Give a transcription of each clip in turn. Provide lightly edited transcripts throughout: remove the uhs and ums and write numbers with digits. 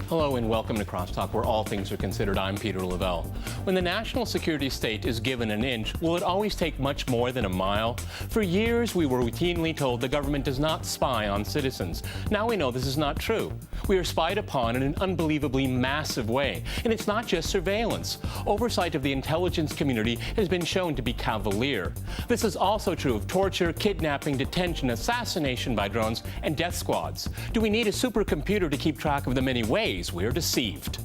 Hello and welcome to Crosstalk, where all things are considered. I'm Peter Lavelle. When the national security state is given an inch, will it always take much more than a mile? For years, we were routinely told the government does not spy on citizens. Now we know this is not true. We are spied upon in an unbelievably massive way. And it's not just surveillance. Oversight of the intelligence community has been shown to be cavalier. This is also true of torture, kidnapping, detention, assassination by drones, and death squads. Do we need a supercomputer to keep track of the many ways we're deceived?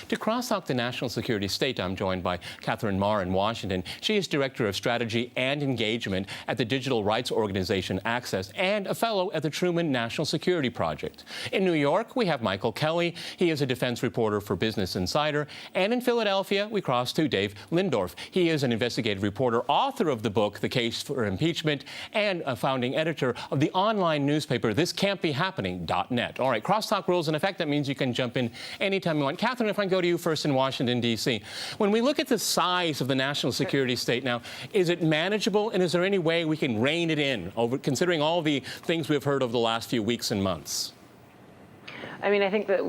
To cross-talk the national security state, I'm joined by Catherine Marr in Washington. She is Director of Strategy and Engagement at the digital rights organization Access and a fellow at the Truman National Security Project. In New York, we have Michael Kelly. He is a defense reporter for Business Insider. And in Philadelphia, we cross to Dave Lindorf. He is an investigative reporter, author of the book, The Case for Impeachment, and a founding editor of the online newspaper, ThisCan'tBeHappening.net. All right, crosstalk rules in effect. That means you can jump in anytime you want. Catherine, if I can go to you first in Washington, D.C. When we look at the size of the national security state now, is it manageable, and is there any way we can rein it in, considering all the things we've heard over the last few weeks and months? I mean, I think that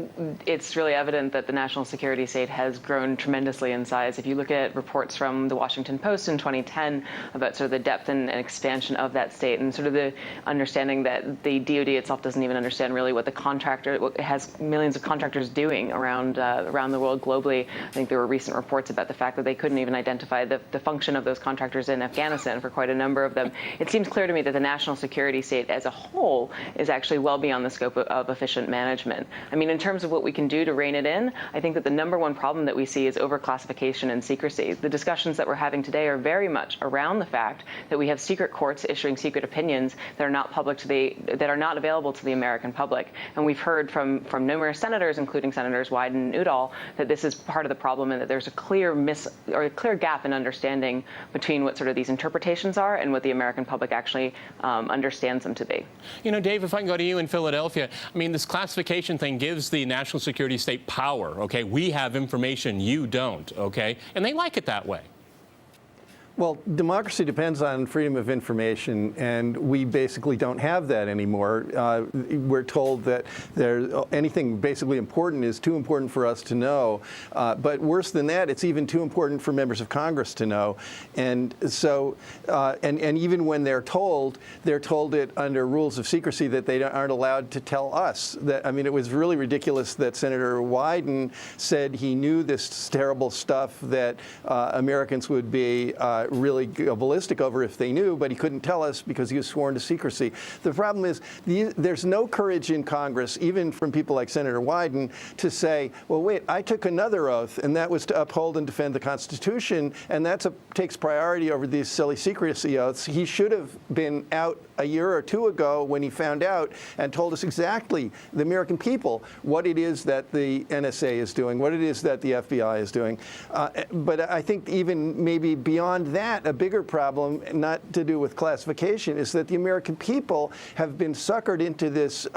it's really evident that the national security state has grown tremendously in size. If you look at reports from the Washington Post in 2010 about sort of the depth and expansion of that state, and sort of the understanding that the DoD itself doesn't even understand really what the contractor, it has millions of contractors doing around the world globally. I think there were recent reports about the fact that they couldn't even identify the function of those contractors in Afghanistan for quite a number of them. It seems clear to me that the national security state as a whole is actually well beyond the scope of efficient management. I mean, in terms of what we can do to rein it in, I think that the number one problem that we see is overclassification and secrecy. The discussions that we're having today are very much around the fact that we have secret courts issuing secret opinions that are not available to the American public. And we've heard from numerous senators, including Senators Wyden and Udall, that this is part of the problem and that there's a clear gap in understanding between what sort of these interpretations are and what the American public actually understands them to be. You know, Dave, if I can go to you in Philadelphia, I mean, this classification thing gives the national security state power, okay? We have information, you don't, okay? And they like it that way. Well, democracy depends on freedom of information, and we basically don't have that anymore. We're told that anything basically important is too important for us to know. But worse than that, it's even too important for members of Congress to know. And so, and even when they're told it under rules of secrecy that they aren't allowed to tell us. That, I mean, it was really ridiculous that Senator Wyden said he knew this terrible stuff that Americans would be really ballistic over if they knew, but he couldn't tell us because he was sworn to secrecy. The problem is there's no courage in Congress, even from people like Senator Wyden, to say, well, wait, I took another oath, and that was to uphold and defend the Constitution, and that takes priority over these silly secrecy oaths. He should have been out a year or two ago when he found out and told us exactly, the American people, what it is that the NSA is doing, what it is that the FBI is doing. But I think even maybe beyond that, a bigger problem, not to do with classification, is that the American people have been suckered into this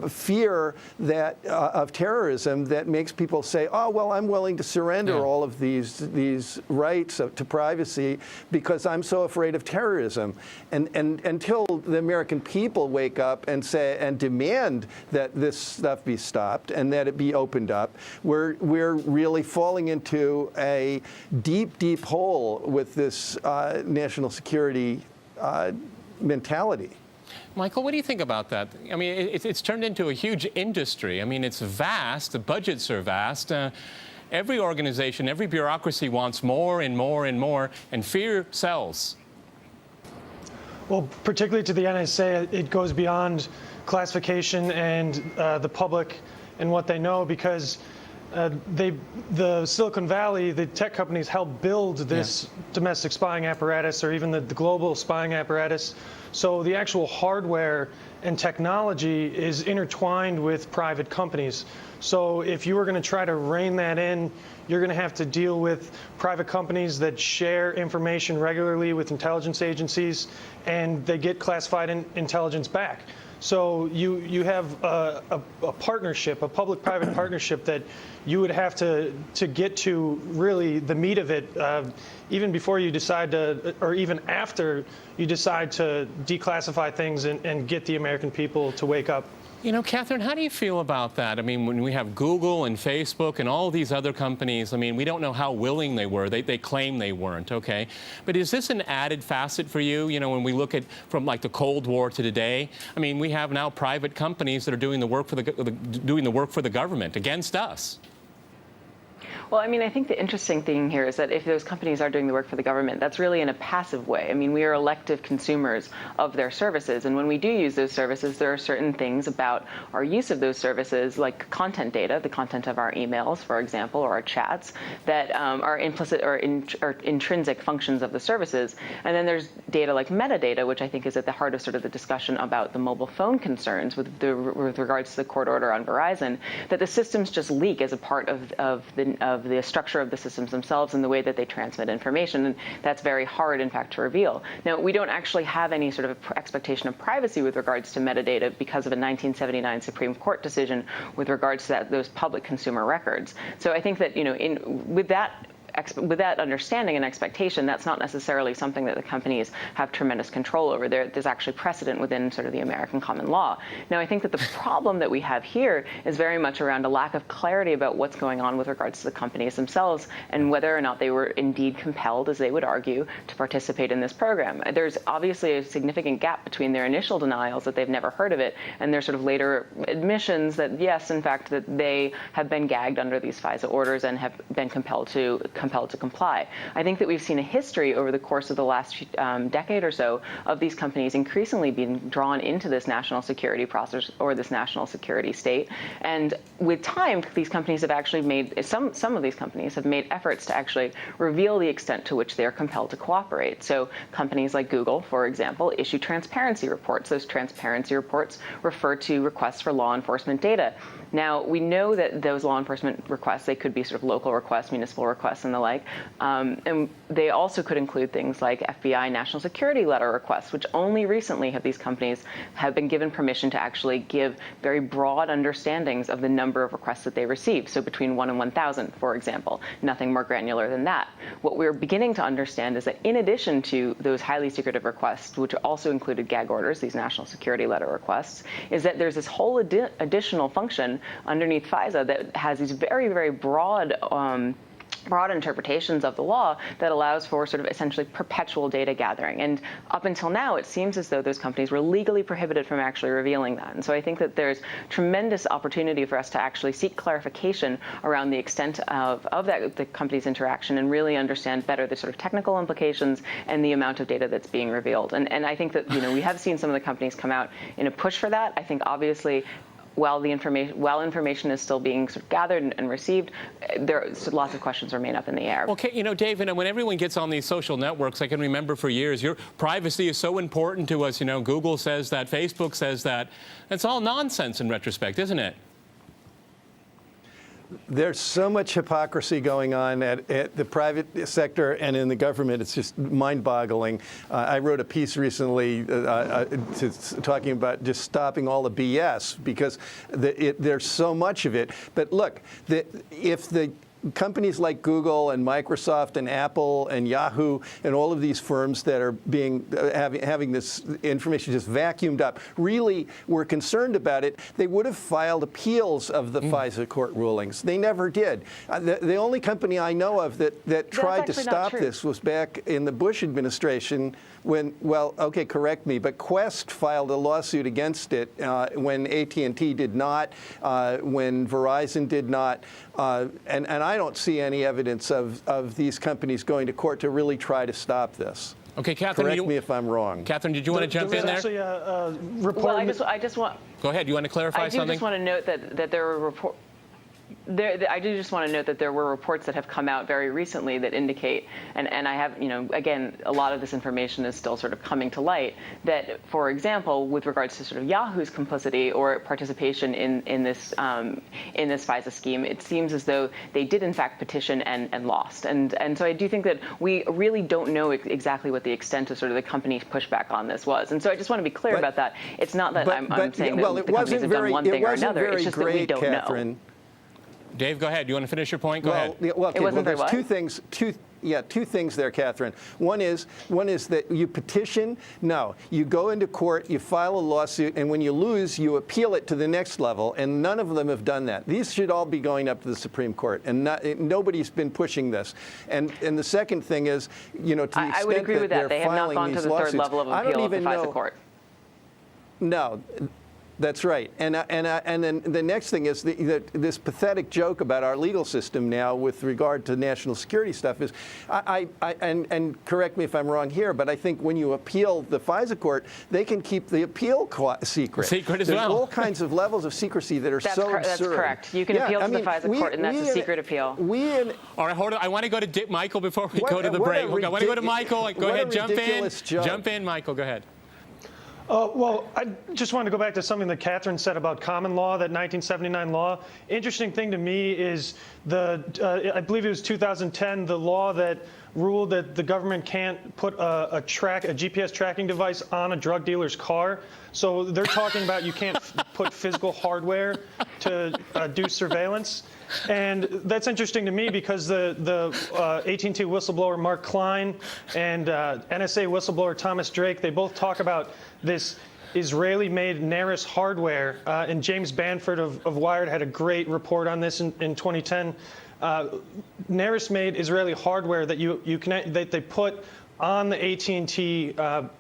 fear that of terrorism that makes people say, oh, well, I'm willing to surrender all of these rights to privacy because I'm so afraid of terrorism. And until the American people wake up and say and demand that this stuff be stopped and that it be opened up, we're really falling into a deep, deep hole with this national security mentality. Michael, what do you think about that? I mean, it's turned into a huge industry. I mean, it's vast. The budgets are vast. Every organization, every bureaucracy wants more and more and more, and fear sells. Well, particularly to the NSA, it goes beyond classification and the public and what they know, because the Silicon Valley, the tech companies help build this domestic spying apparatus, or even the global spying apparatus. So the actual hardware and technology is intertwined with private companies. So if you were going to try to rein that in, you're going to have to deal with private companies that share information regularly with intelligence agencies, and they get classified intelligence back. So you have a partnership, a public-private partnership that you would have to get to really the meat of it, even before you decide to, or even after you decide to declassify things and get the American people to wake up. You know, Catherine, how do you feel about that? I mean, when we have Google and Facebook and all these other companies, I mean, we don't know how willing they were. They claim they weren't, okay? But is this an added facet for you? You know, when we look at from like the Cold War to today, I mean, we have now private companies that are doing the work for the government against us. Well, I mean, I think the interesting thing here is that if those companies are doing the work for the government, that's really in a passive way. I mean, we are elective consumers of their services. And when we do use those services, there are certain things about our use of those services, like content data, the content of our emails, for example, or our chats, that are implicit or intrinsic functions of the services. And then there's data like metadata, which I think is at the heart of sort of the discussion about the mobile phone concerns with regards to the court order on Verizon, that the systems just leak as a part of the structure of the systems themselves and the way that they transmit information. And that's very hard, in fact, to reveal. Now, we don't actually have any sort of expectation of privacy with regards to metadata because of a 1979 Supreme Court decision with regards to those public consumer records. So I think that, you know, with that understanding and expectation, that's not necessarily something that the companies have tremendous control over. There's actually precedent within sort of the American common law. Now, I think that the problem that we have here is very much around a lack of clarity about what's going on with regards to the companies themselves and whether or not they were indeed compelled, as they would argue, to participate in this program. There's obviously a significant gap between their initial denials that they've never heard of it and their sort of later admissions that, yes, in fact, that they have been gagged under these FISA orders and have been compelled to comply. I think that we've seen a history over the course of the last decade or so of these companies increasingly being drawn into this national security process or this national security state. And with time, these companies have actually made, some of these companies have made efforts to actually reveal the extent to which they are compelled to cooperate. So companies like Google, for example, issue transparency reports. Those transparency reports refer to requests for law enforcement data. Now, we know that those law enforcement requests, they could be sort of local requests, municipal requests, and the like. And they also could include things like FBI national security letter requests, which only recently have these companies have been given permission to actually give very broad understandings of the number of requests that they receive. So between 1 and 1,000, for example, nothing more granular than that. What we're beginning to understand is that in addition to those highly secretive requests, which also included gag orders, these national security letter requests, is that there's this whole additional function underneath FISA that has these very, very broad interpretations of the law that allows for sort of essentially perpetual data gathering. And up until now, it seems as though those companies were legally prohibited from actually revealing that. And so I think that there's tremendous opportunity for us to actually seek clarification around the extent of the company's interaction and really understand better the sort of technical implications and the amount of data that's being revealed. And I think that, you know, we have seen some of the companies come out in a push for that. I think obviously while information is still being sort of gathered and received, lots of questions remain up in the air. Well, you know, David, when everyone gets on these social networks, I can remember for years, your privacy is so important to us. You know, Google says that, Facebook says that. It's all nonsense in retrospect, isn't it? There's so much hypocrisy going on at the private sector and in the government. It's just mind-boggling. I wrote a piece recently talking about just stopping all the BS because there's so much of it. But look, if the companies like Google and Microsoft and Apple and Yahoo and all of these firms that are having this information just vacuumed up really were concerned about it, they would have filed appeals of the FISA court rulings. They never did. The only company I know of that tried to stop this was back in the Bush administration when, well, okay, correct me, but Quest filed a lawsuit against it when AT&T did not, when Verizon did not, and I don't see any evidence of these companies going to court to really try to stop this. Okay, Catherine. Correct me if I'm wrong. Catherine, did you want to jump in there? Actually a report. Well, I just want. Go ahead. You want to clarify something? I just want to note that there were I do just want to note that there were reports that have come out very recently that indicate, and I have, again, a lot of this information is still sort of coming to light, that, for example, with regards to sort of Yahoo's complicity or participation in this FISA scheme, it seems as though they did in fact petition and lost. And so I do think that we really don't know exactly what the extent of sort of the company's pushback on this was. And so I just want to be clear about that. It's not that I'm saying that the companies have done one thing or another. It's just that we don't know. Dave, go ahead. You want to finish your point? Go ahead. Well, there's two things there, Catherine. One is that you petition. No, you go into court, you file a lawsuit, and when you lose, you appeal it to the next level. And none of them have done that. These should all be going up to the Supreme Court, and nobody's been pushing this. And the second thing is, to the extent I would agree with that. They have not gone to the third level of appeal of the FISA court. No. That's right, and then the next thing is this pathetic joke about our legal system now with regard to national security stuff is, and correct me if I'm wrong here, but I think when you appeal the FISA court, they can keep the appeal secret. Secret as There's well. all kinds of levels of secrecy that are so absurd. That's correct. You can appeal to the FISA court, and that's a secret appeal. All right, hold on. I want to go to Michael before we go to the break. I want to go to Michael. Go ahead, jump in. Jump in, Michael. Go ahead. Well, I just wanted to go back to something that Catherine said about common law, that 1979 law. Interesting thing to me is I believe it was 2010, the law that ruled that the government can't put a GPS tracking device on a drug dealer's car. So they're talking about you can't put physical hardware to do surveillance. And that's interesting to me because the AT&T whistleblower Mark Klein and NSA whistleblower Thomas Drake, they both talk about this Israeli-made Naris hardware. And James Banford of Wired had a great report on this in 2010. Naris-made Israeli hardware that that they put on the AT&T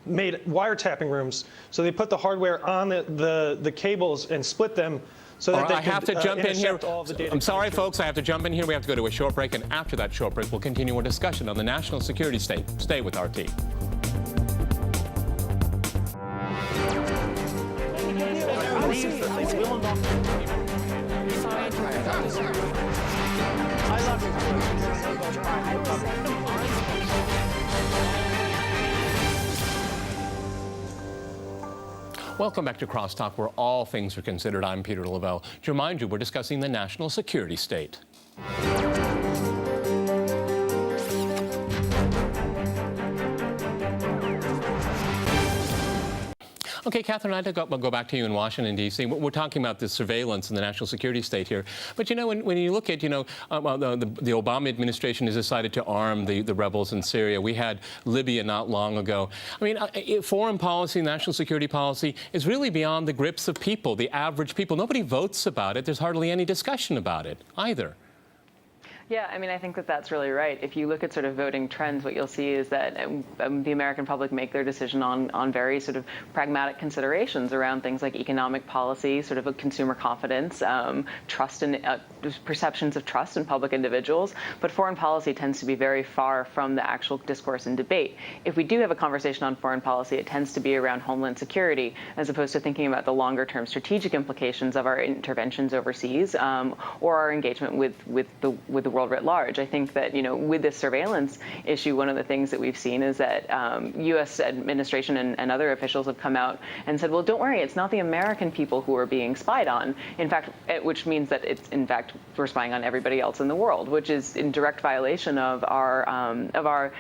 made wiretapping rooms. So they put the hardware on the cables and split them so that they I have to jump in here. All the data. I'm sorry, folks. I have to jump in here. We have to go to a short break, and after that short break, we'll continue our discussion on the national security state. Stay with RT. Welcome back to Crosstalk, where all things are considered. I'm Peter Lavelle. To remind you, we're discussing the national security state. Okay, Catherine, I'll go back to you in Washington, D.C. We're talking about this surveillance in the national security state here. But, when you look at, the Obama administration has decided to arm the rebels in Syria. We had Libya not long ago. I mean, foreign policy, national security policy is really beyond the grips of people, the average people. Nobody votes about it. There's hardly any discussion about it either. Yeah, I mean, I think that that's really right. If you look at sort of voting trends, what you'll see is that the American public make their decision on very sort of pragmatic considerations around things like economic policy, sort of a consumer confidence, trust and perceptions of trust in public individuals. But foreign policy tends to be very far from the actual discourse and debate. If we do have a conversation on foreign policy, it tends to be around homeland security, as opposed to thinking about the longer-term strategic implications of our interventions overseas or our engagement with the world writ large. I think that, with this surveillance issue, one of the things that we've seen is that U.S. administration and other officials have come out and said, well, don't worry, it's not the American people who are being spied on. In fact, which means that it's, in fact, we're spying on everybody else in the world, which is in direct violation of our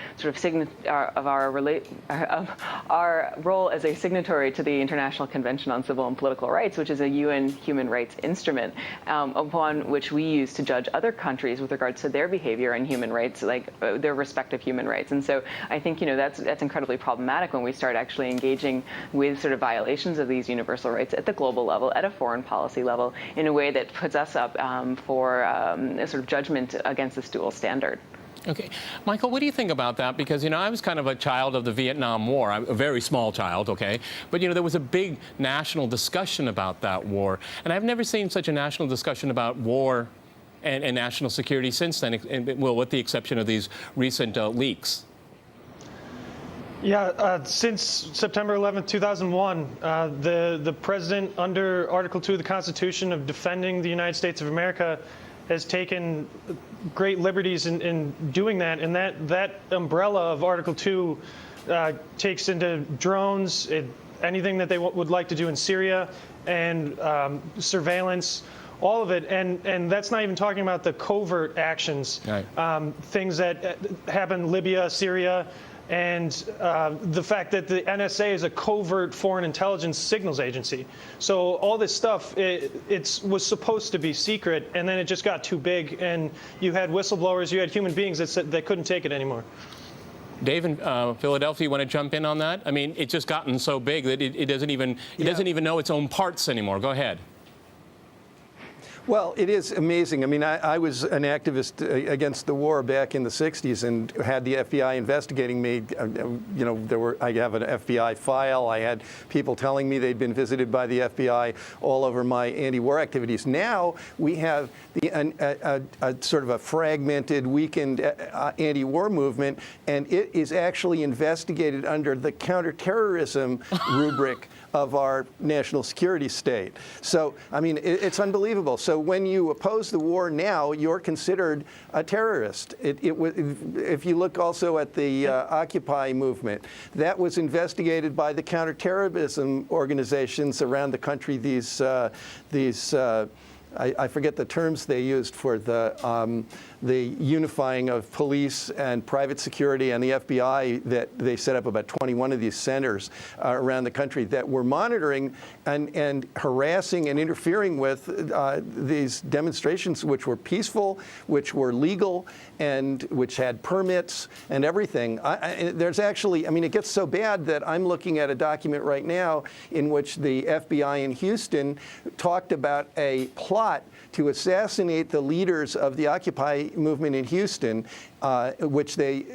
role as a signatory to the International Convention on Civil and Political Rights, which is a UN human rights instrument upon which we use to judge other countries with regards to their behavior and human rights, like their respective human rights. And so I think, that's incredibly problematic when we start actually engaging with sort of violations of these universal rights at the global level, at a foreign policy level, in a way that puts us up for a sort of judgment against this dual standard. Okay. Michael, what do you think about that? Because, I was kind of a child of the Vietnam War, a very small child, okay? But, there was a big national discussion about that war. And I've never seen such a national discussion about war and national security since then, well, with the exception of these recent leaks. Yeah, since September 11th, 2001, the president, under Article 2 of the Constitution of defending the United States of America, has taken great liberties in doing that, and that umbrella of Article 2 takes into drones, anything that they would like to do in Syria, and surveillance, all of it, and that's not even talking about the covert actions, right. Things that happen in Libya, Syria, and the fact that the NSA is a covert foreign intelligence signals agency. So all this stuff, it was supposed to be secret, and then it just got too big, and you had whistleblowers, you had human beings that said they couldn't take it anymore. Dave in Philadelphia, you want to jump in on that? I mean, it's just gotten so big that it doesn't even know its own parts anymore. Go ahead. Well, it is amazing. I mean, I was an activist against the war back in the 60s and had the FBI investigating me. You know, I have an FBI file. I had people telling me they'd been visited by the FBI all over my anti-war activities. Now we have a sort of a fragmented, weakened anti-war movement, and it is actually investigated under the counterterrorism rubric of our national security state. So, I mean, it's unbelievable. So when you oppose the war now, you're considered a terrorist. If you look also at the Occupy movement, that was investigated by the counterterrorism organizations around the country. I forget the terms they used for the unifying of police and private security and the FBI, that they set up about 21 of these centers around the country that were monitoring and harassing and interfering with these demonstrations, which were peaceful, which were legal, and which had permits and everything. There's actually, I mean, it gets so bad that I'm looking at a document right now in which the FBI in Houston talked about a plot to assassinate the leaders of the Occupy movement in Houston, which they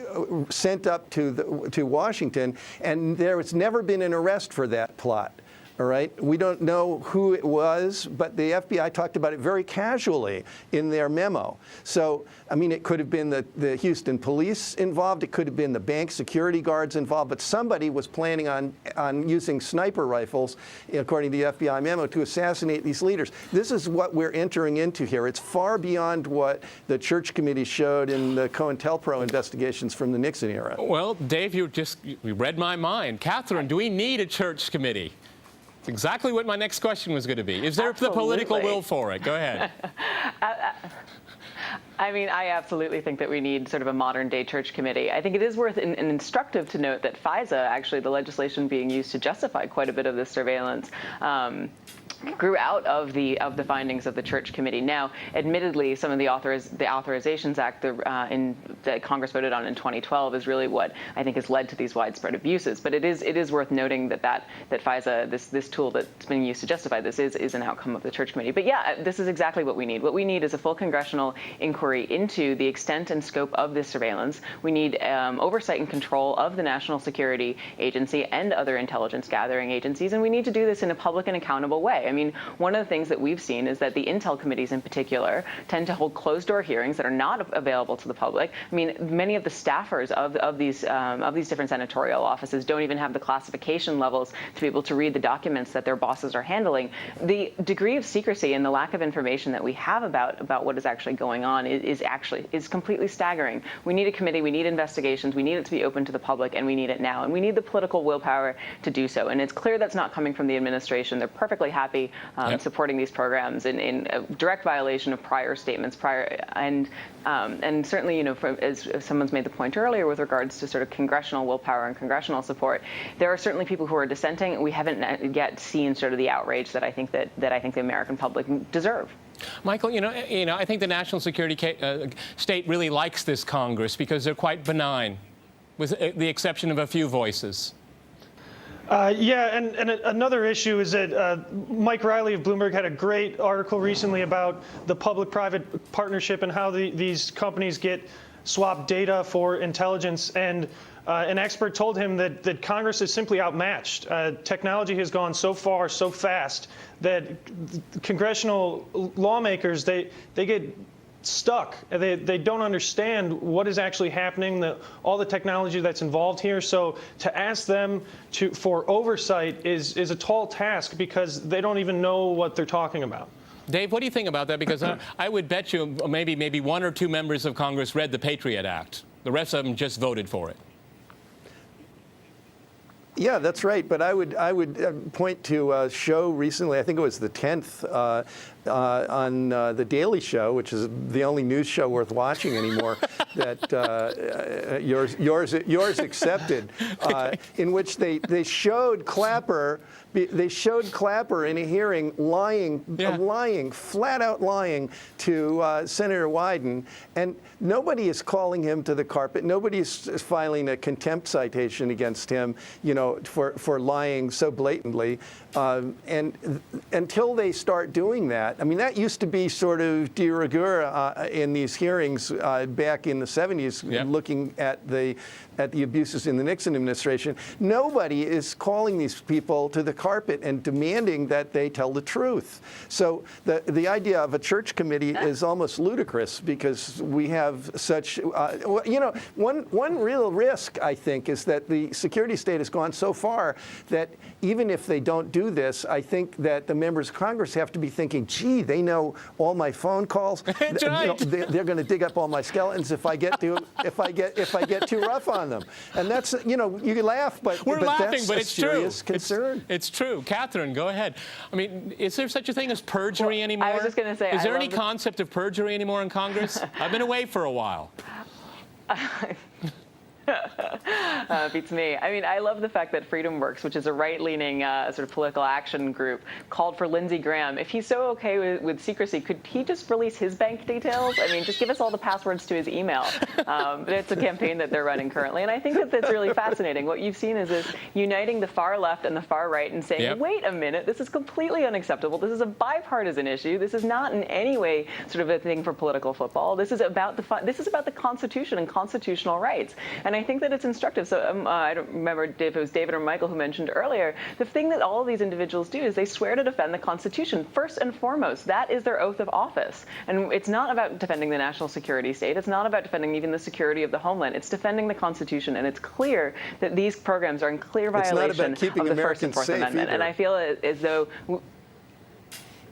sent up to Washington, and there has never been an arrest for that plot. All right, we don't know who it was, but the FBI talked about it very casually in their memo. So, I mean, it could have been the Houston police involved, it could have been the bank security guards involved, but somebody was planning on using sniper rifles, according to the FBI memo, to assassinate these leaders. This is what we're entering into here. It's far beyond what the Church Committee showed in the COINTELPRO investigations from the Nixon era. Well, Dave, you read my mind. Catherine, do we need a Church Committee? It's exactly what my next question was going to be. Is there the political will for it? Go ahead. I mean, I absolutely think that we need sort of a modern-day church committee. I think it is worth and instructive to note that FISA, actually the legislation being used to justify quite a bit of this surveillance, grew out of the findings of the Church Committee. Now, admittedly, some of the Authorizations Act that Congress voted on in 2012 is really what I think has led to these widespread abuses. But it is worth noting that FISA, this tool that's being used to justify this, is an outcome of the Church Committee. But yeah, this is exactly what we need. What we need is a full congressional inquiry into the extent and scope of this surveillance. We need oversight and control of the National Security Agency and other intelligence gathering agencies, and we need to do this in a public and accountable way. I mean, one of the things that we've seen is that the intel committees in particular tend to hold closed-door hearings that are not available to the public. I mean, many of the staffers of these different senatorial offices don't even have the classification levels to be able to read the documents that their bosses are handling. The degree of secrecy and the lack of information that we have about what is actually going on is completely staggering. We need a committee, we need investigations, we need it to be open to the public, and we need it now. And we need the political willpower to do so. And it's clear that's not coming from the administration. They're perfectly happy supporting these programs in a direct violation of prior statements, and certainly, you know, as someone's made the point earlier with regards to sort of congressional willpower and congressional support, there are certainly people who are dissenting. We haven't yet seen sort of the outrage that I think that the American public deserve. Michael, you know, I think the national security state really likes this Congress because they're quite benign, with the exception of a few voices. Yeah, and another issue is that Mike Riley of Bloomberg had a great article recently about the public-private partnership and how these companies get swap data for intelligence. And an expert told him that Congress is simply outmatched. Technology has gone so far, so fast, that congressional lawmakers, they get stuck. They don't understand what is actually happening, all the technology that's involved here. So to ask them for oversight is a tall task because they don't even know what they're talking about. Dave, what do you think about that? Because I would bet you maybe one or two members of Congress read the Patriot Act. The rest of them just voted for it. Yeah, that's right. But I would point to a show recently. I think it was the 10th on the Daily Show, which is the only news show worth watching anymore. That yours accepted, in which they showed Clapper. They showed Clapper in a hearing lying, flat out lying to Senator Wyden, and nobody is calling him to the carpet. Nobody is filing a contempt citation against him, for lying so blatantly. And until they start doing that, I mean, that used to be sort of de rigueur in these hearings back in the 70s, looking at the abuses in the Nixon administration. Nobody is calling these people to the carpet and demanding that they tell the truth. So the idea of a church committee is almost ludicrous, because we have such, one real risk, I think, is that the security state has gone so far that even if they don't do this, I think that the members of Congress have to be thinking, gee, they know all my phone calls. That's right. They're going to dig up all my skeletons if I get too rough on them. And that's, you laugh, but we're laughing, that's but a it's serious true. concern. It's true. Catherine, go ahead. I mean, is there such a thing as perjury anymore? I was just going to say, is there any concept of perjury anymore in Congress? I've been away for a while. Beats me. I mean, I love the fact that Freedom Works, which is a right-leaning sort of political action group, called for Lindsey Graham. If he's so okay with secrecy, could he just release his bank details? I mean, just give us all the passwords to his email. But it's a campaign that they're running currently, and I think that that's really fascinating. What you've seen is this uniting the far left and the far right and saying, wait a minute, this is completely unacceptable. This is a bipartisan issue. This is not in any way sort of a thing for political football. This is about the Constitution and constitutional rights. And I think that it's instructive. So I don't remember if it was David or Michael who mentioned earlier, the thing that all of these individuals do is they swear to defend the Constitution first and foremost. That is their oath of office. And it's not about defending the national security state. It's not about defending even the security of the homeland. It's defending the Constitution. And it's clear that these programs are in clear violation of the First and Fourth Amendment. And I feel as though...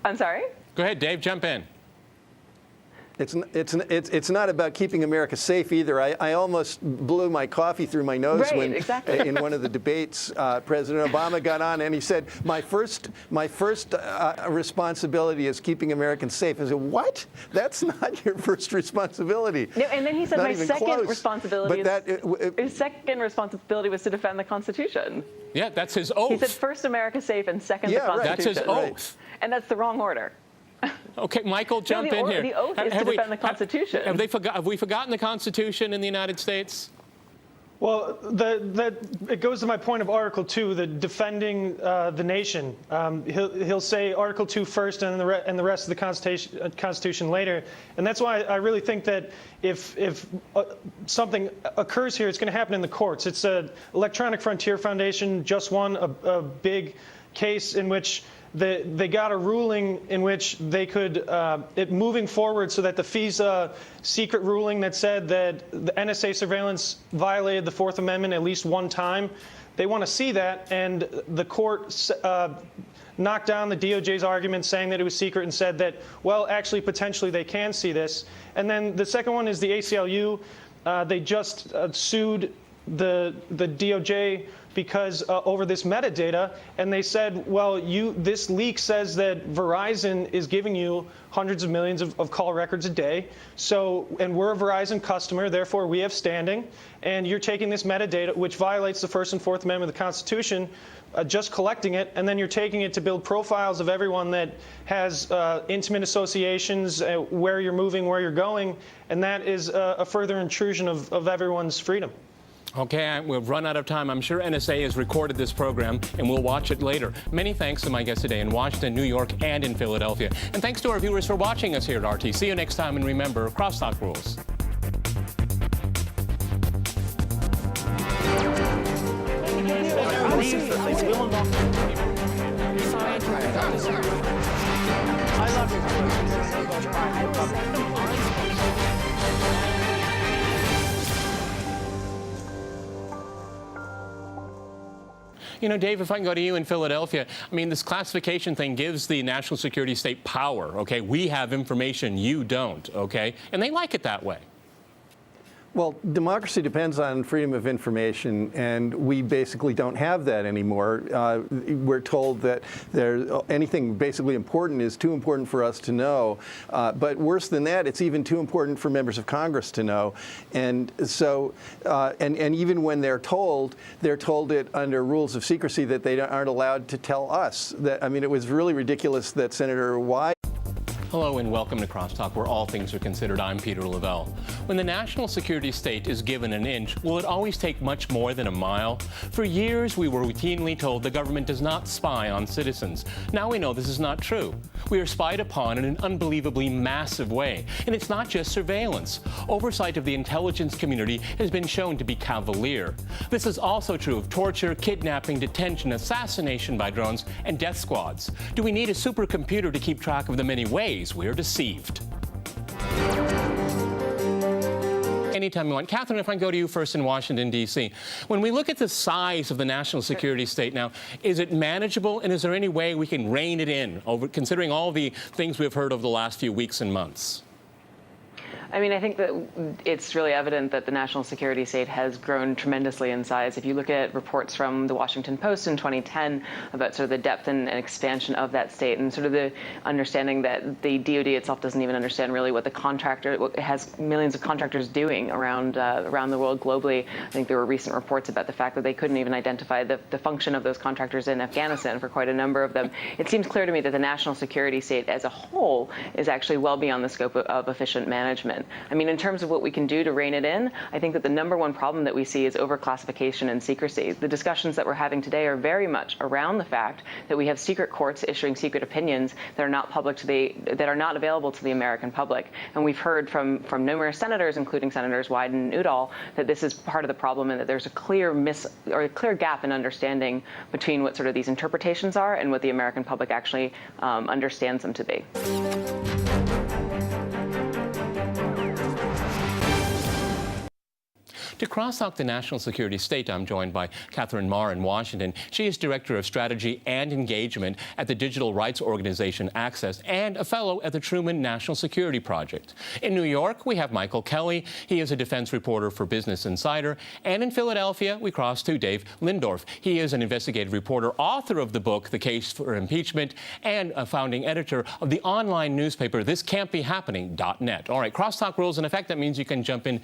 I'm sorry? Go ahead, Dave, jump in. It's not about keeping America safe either. I almost blew my coffee through my nose when in one of the debates President Obama got on and he said, my first responsibility is keeping Americans safe. I said, what? That's not your first responsibility. No, and then he said, my second responsibility his second responsibility was to defend the Constitution. Yeah, that's his oath. He said first America safe and second the Constitution. That's his oath. Right. And that's the wrong order. Okay, Michael, jump in here. The oath is to defend the Constitution. Have we forgotten the Constitution in the United States? Well, it goes to my point of Article 2, the defending the nation. He'll say Article 2 first and the rest of the Constitution later. And that's why I really think that if something occurs here, it's going to happen in the courts. It's an Electronic Frontier Foundation just won a big case in which they got a ruling in which they could, moving forward so that the FISA secret ruling that said that the NSA surveillance violated the Fourth Amendment at least one time, they want to see that, and the court knocked down the DOJ's argument saying that it was secret and said that, well, actually, potentially they can see this. And then the second one is the ACLU. They just sued the DOJ because over this metadata, and they said, well, this leak says that Verizon is giving you hundreds of millions of call records a day, and we're a Verizon customer, therefore we have standing, and you're taking this metadata, which violates the First and Fourth Amendment of the Constitution, just collecting it, and then you're taking it to build profiles of everyone that has intimate associations, where you're moving, where you're going, and that is a further intrusion of everyone's freedom. Okay, we've run out of time. I'm sure NSA has recorded this program, and we'll watch it later. Many thanks to my guests today in Washington, New York, and in Philadelphia. And thanks to our viewers for watching us here at RT. See you next time, and remember, crosstalk rules. You know, Dave, if I can go to you in Philadelphia, I mean, this classification thing gives the national security state power, okay? We have information you don't, okay? And they like it that way. Well, democracy depends on freedom of information, and we basically don't have that anymore. We're told that anything basically important is too important for us to know. But worse than that, it's even too important for members of Congress to know. And so, and even when they're told it under rules of secrecy that they aren't allowed to tell us. I mean, it was really ridiculous that Senator Wyden. Hello and welcome to Crosstalk, where all things are considered. I'm Peter Lavelle. When the national security state is given an inch, will it always take much more than a mile? For years, we were routinely told the government does not spy on citizens. Now we know this is not true. We are spied upon in an unbelievably massive way. And it's not just surveillance. Oversight of the intelligence community has been shown to be cavalier. This is also true of torture, kidnapping, detention, assassination by drones, and death squads. Do we need a supercomputer to keep track of the many ways we're deceived? Anytime you want. Catherine, if I can go to you first in Washington, D.C. When we look at the size of the national security state now, is it manageable, and is there any way we can rein it in, considering all the things we've heard over the last few weeks and months? I mean, I think that it's really evident that the national security state has grown tremendously in size. If you look at reports from the Washington Post in 2010 about sort of the depth and expansion of that state, and sort of the understanding that the DoD itself doesn't even understand really what it has millions of contractors doing around the world globally. I think there were recent reports about the fact that they couldn't even identify the function of those contractors in Afghanistan for quite a number of them. It seems clear to me that the national security state as a whole is actually well beyond the scope of efficient management. I mean, in terms of what we can do to rein it in, I think that the number one problem that we see is overclassification and secrecy. The discussions that we're having today are very much around the fact that we have secret courts issuing secret opinions that are not available to the American public. And we've heard from numerous senators, including Senators Wyden and Udall, that this is part of the problem, and that there's a clear gap in understanding between what sort of these interpretations are and what the American public actually understands them to be. To cross-talk the national security state, I'm joined by Catherine Marr in Washington. She is Director of Strategy and Engagement at the digital rights organization Access and a fellow at the Truman National Security Project. In New York, we have Michael Kelly. He is a defense reporter for Business Insider. And in Philadelphia, we cross to Dave Lindorf. He is an investigative reporter, author of the book, The Case for Impeachment, and a founding editor of the online newspaper, thiscan'tbehappening.net. All right, crosstalk rules in effect. That means you can jump in